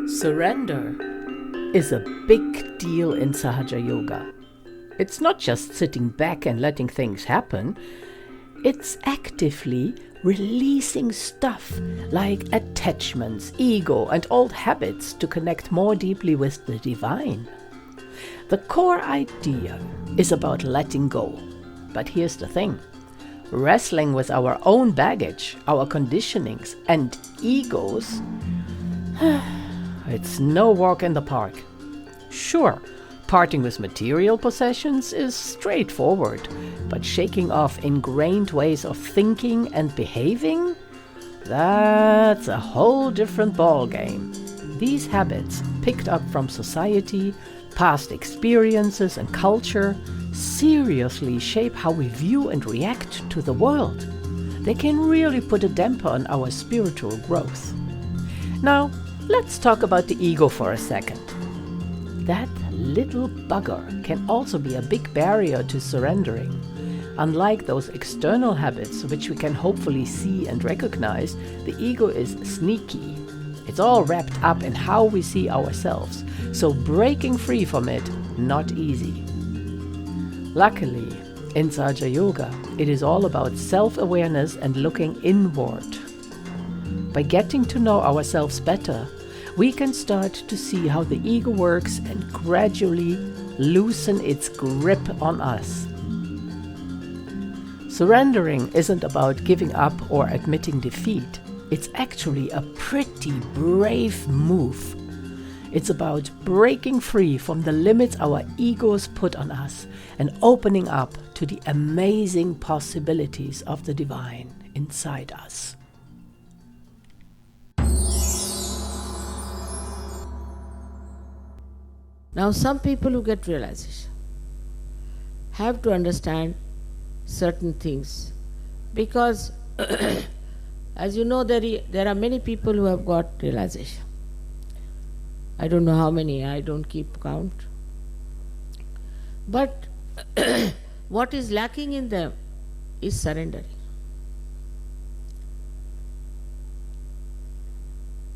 Surrender is a big deal in Sahaja Yoga. It's not just sitting back and letting things happen. It's actively releasing stuff like attachments, ego, and old habits to connect more deeply with the divine. The core idea is about letting go. But here's the thing. Wrestling with our own baggage, our conditionings, and egos, it's no walk in the park. Sure, parting with material possessions is straightforward, but shaking off ingrained ways of thinking and behaving, that's a whole different ballgame. These habits, picked up from society, past experiences and culture, seriously shape how we view and react to the world. They can really put a damper on our spiritual growth. Now, let's talk about the ego for a second. That little bugger can also be a big barrier to surrendering. Unlike those external habits which we can hopefully see and recognize, the ego is sneaky. It's all wrapped up in how we see ourselves, so breaking free from it, not easy. Luckily, in Sahaja Yoga, it is all about self-awareness and looking inward. By getting to know ourselves better, we can start to see how the ego works and gradually loosen its grip on us. Surrendering isn't about giving up or admitting defeat. It's actually a pretty brave move. It's about breaking free from the limits our egos put on us and opening up to the amazing possibilities of the divine inside us. Now, some people who get realization have to understand certain things, because as you know, there are many people who have got realization. I don't know how many, I don't keep count. But what is lacking in them is surrendering.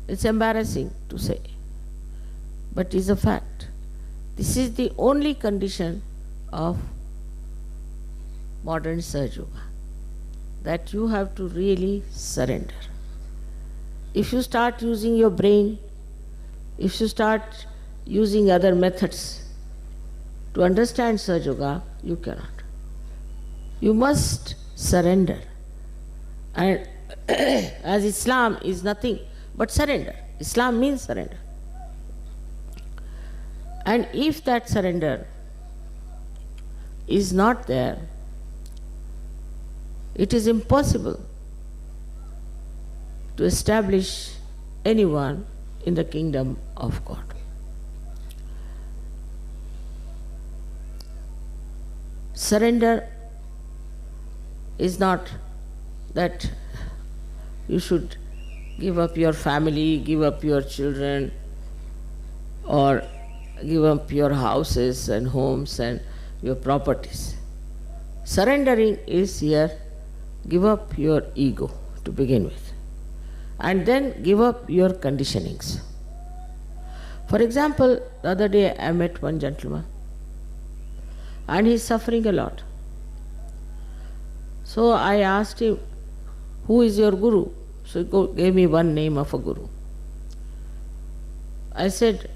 It's embarrassing to say, but it's a fact. This is the only condition of modern Sahaja Yoga, that you have to really surrender. If you start using your brain, if you start using other methods to understand Sahaja Yoga, you cannot. You must surrender. And as Islam is nothing but surrender. Islam means surrender. And if that surrender is not there, it is impossible to establish anyone in the kingdom of God. Surrender is not that you should give up your family, give up your children, or give up your houses and homes and your properties. Surrendering is here, give up your ego to begin with, and then give up your conditionings. For example, the other day I met one gentleman and he's suffering a lot. So I asked him, who is your guru? So he gave me one name of a guru. I said,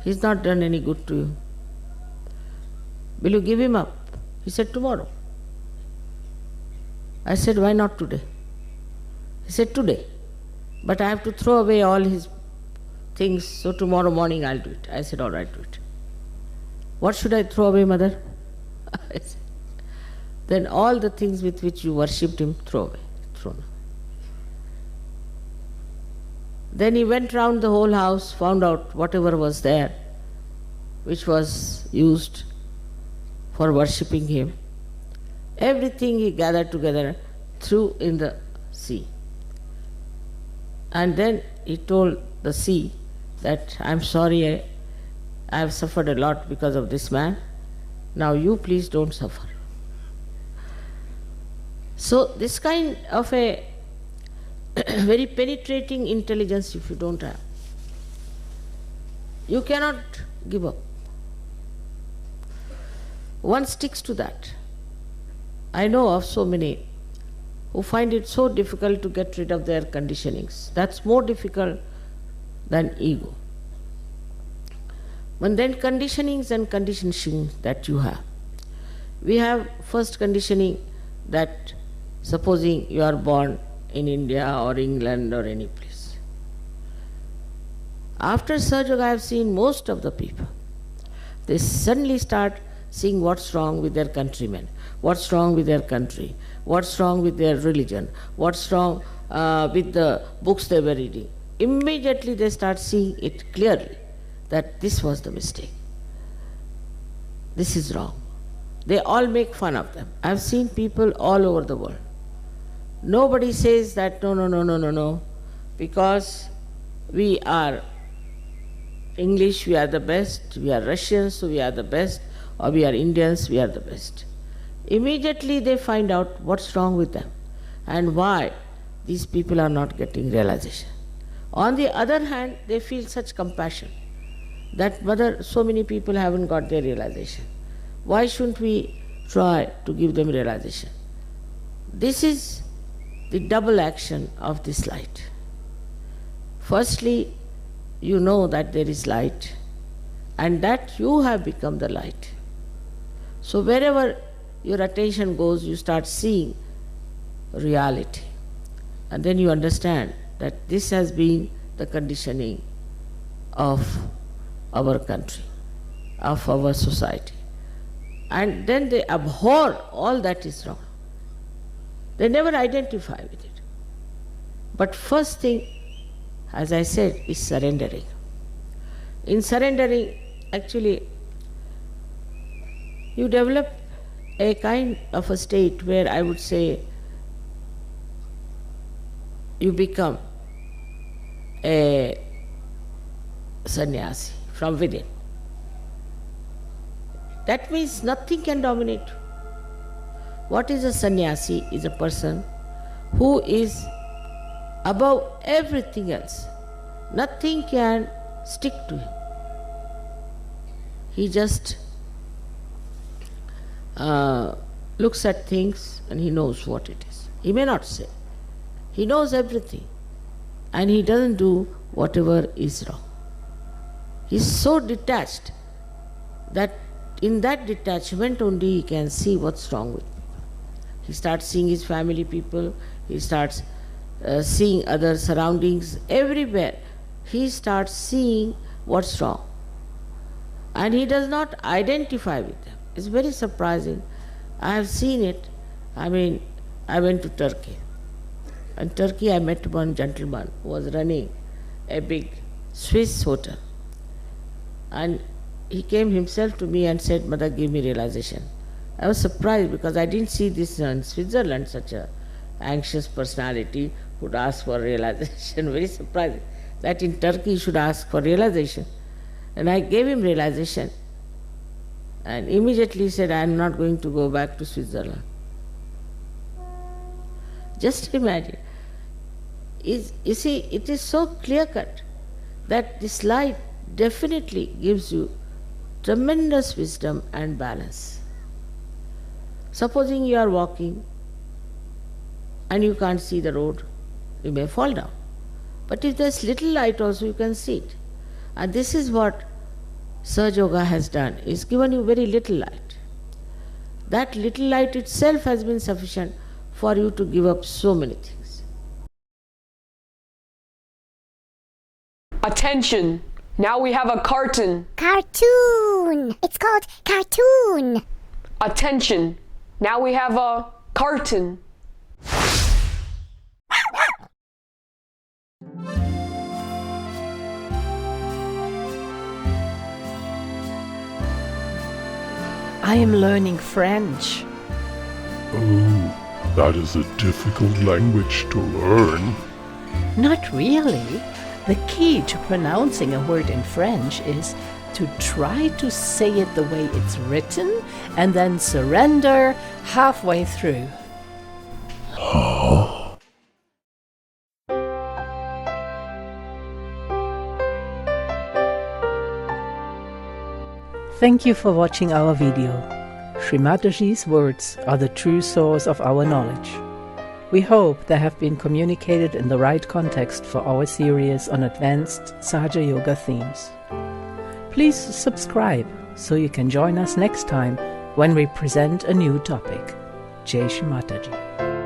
he's not done any good to you. Will you give him up? He said, tomorrow. I said, why not today? He said, today. But I have to throw away all his things, so tomorrow morning I'll do it. I said, all right, do it. What should I throw away, mother? I said, then all the things with which you worshipped him, throw away. Thrown away. Then he went round the whole house, found out whatever was there, which was used for worshipping him. Everything he gathered together, threw in the sea. And then he told the sea that, I'm sorry, I have suffered a lot because of this man. Now you please don't suffer. So this kind of a very penetrating intelligence, if you don't have, You cannot give up. One sticks to that. I know of so many who find it so difficult to get rid of their conditionings. That's more difficult than ego. But then conditionings and conditionings that you have. We have first conditioning that supposing you are born in India or England or any place. After Sahaja Yoga, I have seen most of the people, they suddenly start seeing what's wrong with their countrymen, what's wrong with their country, what's wrong with their religion, what's wrong with the books they were reading. Immediately they start seeing it clearly that this was the mistake. This is wrong. They all make fun of them. I've seen people all over the world. Nobody says that no, because we are English, we are the best, we are Russians, so we are the best, or we are Indians, we are the best. Immediately they find out what's wrong with them and why these people are not getting realization. On the other hand, they feel such compassion that mother, so many people haven't got their realization. Why shouldn't we try to give them realization? This is the double action of this light. Firstly, you know that there is light and that you have become the light. So wherever your attention goes, you start seeing reality. And then you understand that this has been the conditioning of our country, of our society. And then they abhor all that is wrong. They never identify with it. But first thing, as I said, is surrendering. In surrendering, actually, you develop a kind of a state where I would say you become a sannyasi from within. That means nothing can dominate you. What is a sannyasi? Is a person who is above everything else. Nothing can stick to him. He just looks at things and he knows what it is. He may not say. He knows everything and he doesn't do whatever is wrong. He is so detached that in that detachment only he can see what's wrong with people. He starts seeing his family people, he starts seeing other surroundings, everywhere. He starts seeing what's wrong. And he does not identify with them. It's very surprising. I have seen it. I went to Turkey. In Turkey I met one gentleman who was running a big Swiss hotel. And he came himself to me and said, "Mother, give me realization." I was surprised because I didn't see this in Switzerland, such a anxious personality would ask for realization. Very surprising that in Turkey he should ask for realization. And I gave him realization. And immediately he said, "I am not going to go back to Switzerland." Just imagine. You see, it is so clear-cut that this light definitely gives you tremendous wisdom and balance. Supposing you are walking and you can't see the road, you may fall down. But if there's little light also, you can see it. And this is what Sahaja Yoga has done. It's given you very little light. That little light itself has been sufficient for you to give up so many things. Attention! Now we have a carton. Cartoon! It's called cartoon! Attention! Now we have a carton. I am learning French. Oh, that is a difficult language to learn. Not really. The key to pronouncing a word in French is to try to say it the way it's written and then surrender halfway through. Thank you for watching our video. Shri Mataji's words are the true source of our knowledge. We hope they have been communicated in the right context for our series on advanced Sahaja Yoga themes. Please subscribe so you can join us next time when we present a new topic. Jai Shri Mataji.